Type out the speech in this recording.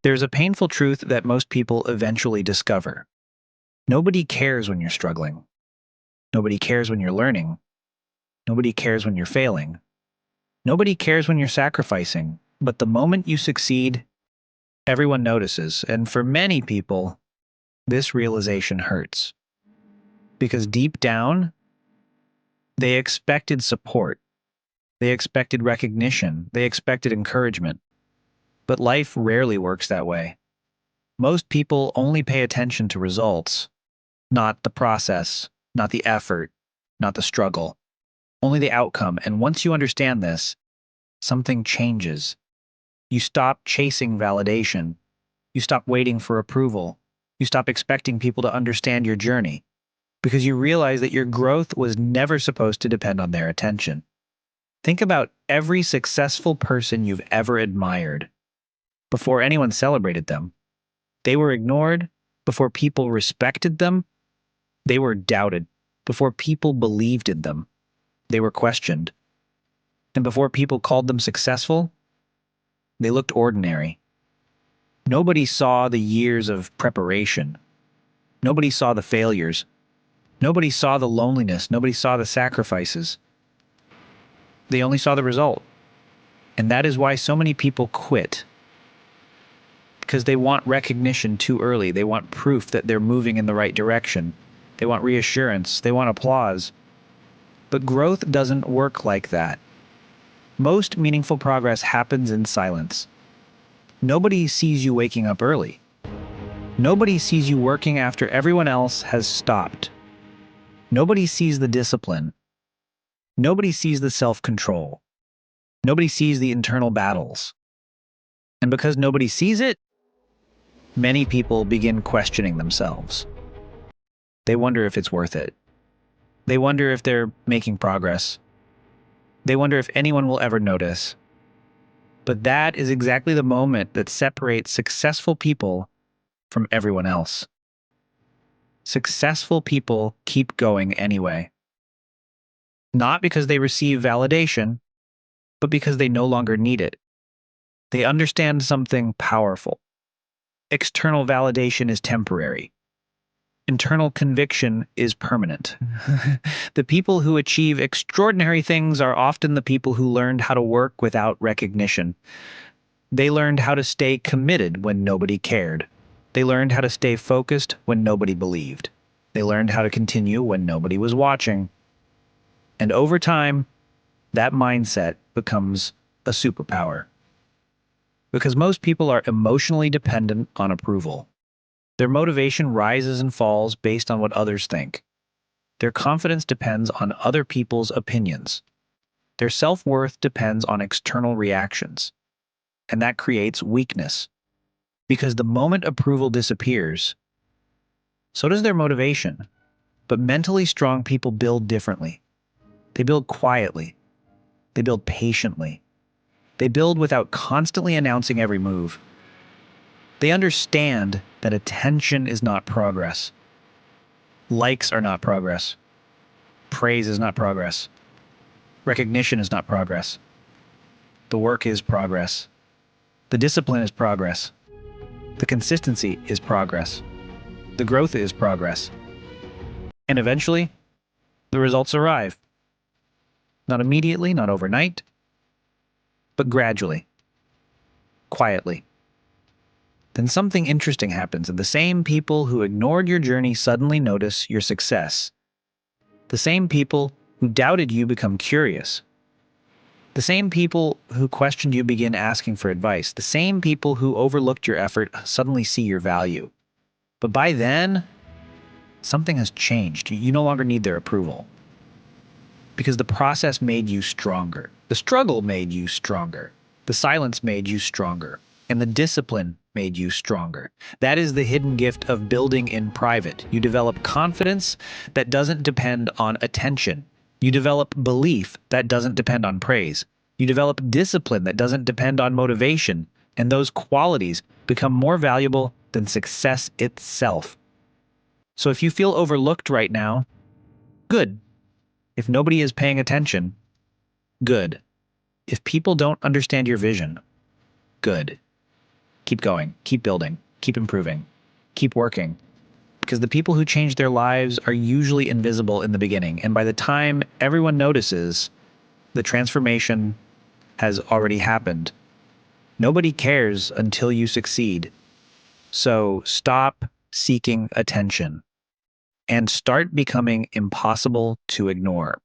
There's a painful truth that most people eventually discover. Nobody cares when you're struggling. Nobody cares when you're learning. Nobody cares when you're failing. Nobody cares when you're sacrificing. But the moment you succeed, everyone notices. And for many people, this realization hurts. Because deep down, they expected support. They expected recognition. They expected encouragement. But life rarely works that way. Most people only pay attention to results, not the process, not the effort, not the struggle, only the outcome. And once you understand this, something changes. You stop chasing validation. You stop waiting for approval. You stop expecting people to understand your journey because you realize that your growth was never supposed to depend on their attention. Think about every successful person you've ever admired. Before anyone celebrated them, they were ignored. Before people respected them, they were doubted. Before people believed in them, they were questioned. And before people called them successful, they looked ordinary. Nobody saw the years of preparation. Nobody saw the failures. Nobody saw the loneliness. Nobody saw the sacrifices. They only saw the result. And that is why so many people quit. Because they want recognition too early. They want proof that they're moving in the right direction. They want reassurance. They want applause. But growth doesn't work like that. Most meaningful progress happens in silence. Nobody sees you waking up early. Nobody sees you working after everyone else has stopped. Nobody sees the discipline. Nobody sees the self-control. Nobody sees the internal battles. And because nobody sees it, many people begin questioning themselves. They wonder if it's worth it. They wonder if they're making progress. They wonder if anyone will ever notice. But that is exactly the moment that separates successful people from everyone else. Successful people keep going anyway. Not because they receive validation, but because they no longer need it. They understand something powerful. External validation is temporary. Internal conviction is permanent. The people who achieve extraordinary things are often the people who learned how to work without recognition. They learned how to stay committed when nobody cared. They learned how to stay focused when nobody believed. They learned how to continue when nobody was watching. And over time, that mindset becomes a superpower. Because most people are emotionally dependent on approval. Their motivation rises and falls based on what others think. Their confidence depends on other people's opinions. Their self-worth depends on external reactions. And that creates weakness. Because the moment approval disappears, so does their motivation. But mentally strong people build differently. They build quietly. They build patiently. They build without constantly announcing every move. They understand that attention is not progress. Likes are not progress. Praise is not progress. Recognition is not progress. The work is progress. The discipline is progress. The consistency is progress. The growth is progress. And eventually, the results arrive. Not immediately, not overnight, but gradually, quietly. Then something interesting happens, and the same people who ignored your journey suddenly notice your success. The same people who doubted you become curious. The same people who questioned you begin asking for advice. The same people who overlooked your effort suddenly see your value. But by then, something has changed. You no longer need their approval. Because the process made you stronger. The struggle made you stronger. The silence made you stronger. And the discipline made you stronger. That is the hidden gift of building in private. You develop confidence that doesn't depend on attention. You develop belief that doesn't depend on praise. You develop discipline that doesn't depend on motivation. And those qualities become more valuable than success itself. So if you feel overlooked right now, good. If nobody is paying attention, good. If people don't understand your vision, good. Keep going, keep building, keep improving, keep working. Because the people who change their lives are usually invisible in the beginning, and by the time everyone notices, the transformation has already happened. Nobody cares until you succeed. So stop seeking attention and start becoming impossible to ignore.